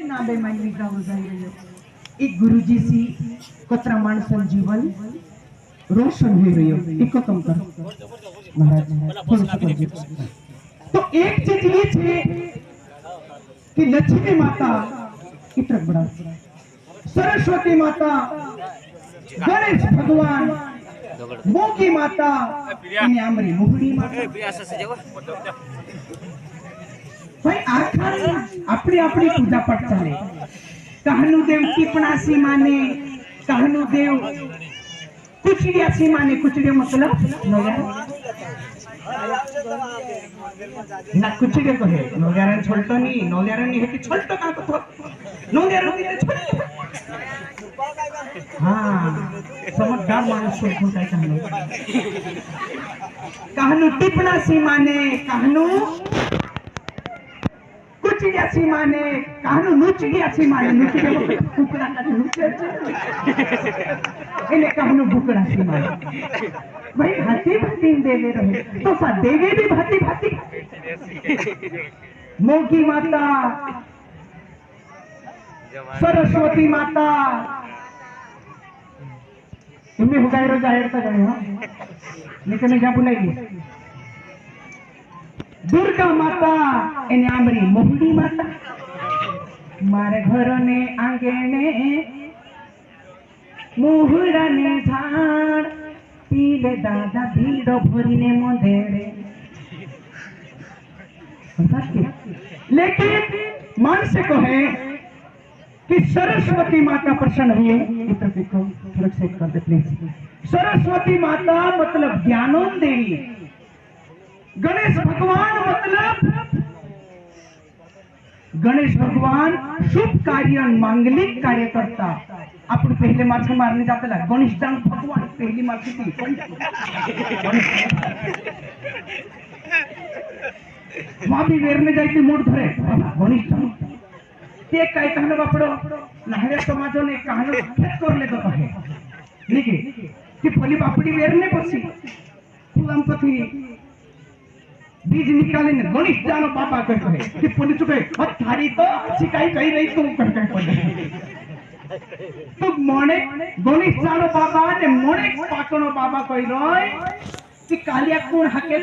नाबे मानवी जाऊ जाईल एक गुरुजी सी कतरा माणसन जीवन रोशन हो रही हो इको कम कर महाराज थोड़ा सा कर दीजिए। तो एक चीज ये है कि लक्ष्मी माता इतना बड़ा सरस्वती माता गणेश भगवान मोगी माता इन्हें आमरी मुहड़ी माता भाई आखिर अपनी अपनी पूजा पाठ चाले कहनु देव टिपणासी माने कहनु देव कुचड़ियासी माने कुचड़िया मतलब ना कुचड़िया कहे नोल्यारन छोलतो नहीं नोल्यारन नहीं है कि छोलतो का तो नोल्यारन नहीं छोलतो हाँ समझदार मानुष को काय कहनु टिपणासी माने कहनु कुचड़ियासी माने कहनु नुचड़ियासी माने नुचड़िया कुकड़ा का नुचड़ इन्हें कहनु बुकड़ासी माने भाई भाती भाती देवे रहे तो सा देवी भी भाती भाती मोगी माता सरस्वती माता इनमें हो गए जाहिर था गए हाँ लेकिन मैं क्या बुलाएगी दुर्गा माता इन्हें आमरी मोहड़ी माता मारे घर ने आंगने मुहुरा ने झाड़ पीले दादा भीड़ भरी ने मोदेरे लेकिन मन से कहे कि सरस्वती माता प्रसन्न हुई इतना देखो थोड़ा से कर दे प्लीज सरस्वती माता मतलब ज्ञानों देवी गणेश भगवान मतलब गणेश भगवान शुभ कार्य मांगलिक कार्य करता अपन पहले माछे मारने जाते ला गणेश जान भगवान पहली माछी थी वहां भी वेरने जाती मूड धरे गणेश जान ते काय कहने बापड़ो नहरे समाजों ने कहने फेस कर ले तो कहे निके कि फली बापड़ी वेरने पसी फुलाम पथी बीज निकाले ने गणेश जानो पापा कर कहे कि पुलिस चुके और थारी तो शिकाई कही नहीं तुम कर कर पड़े तो मोने गणेश जानो पापा ने मोने पाकनो पापा कही रोय कि कालिया कौन हके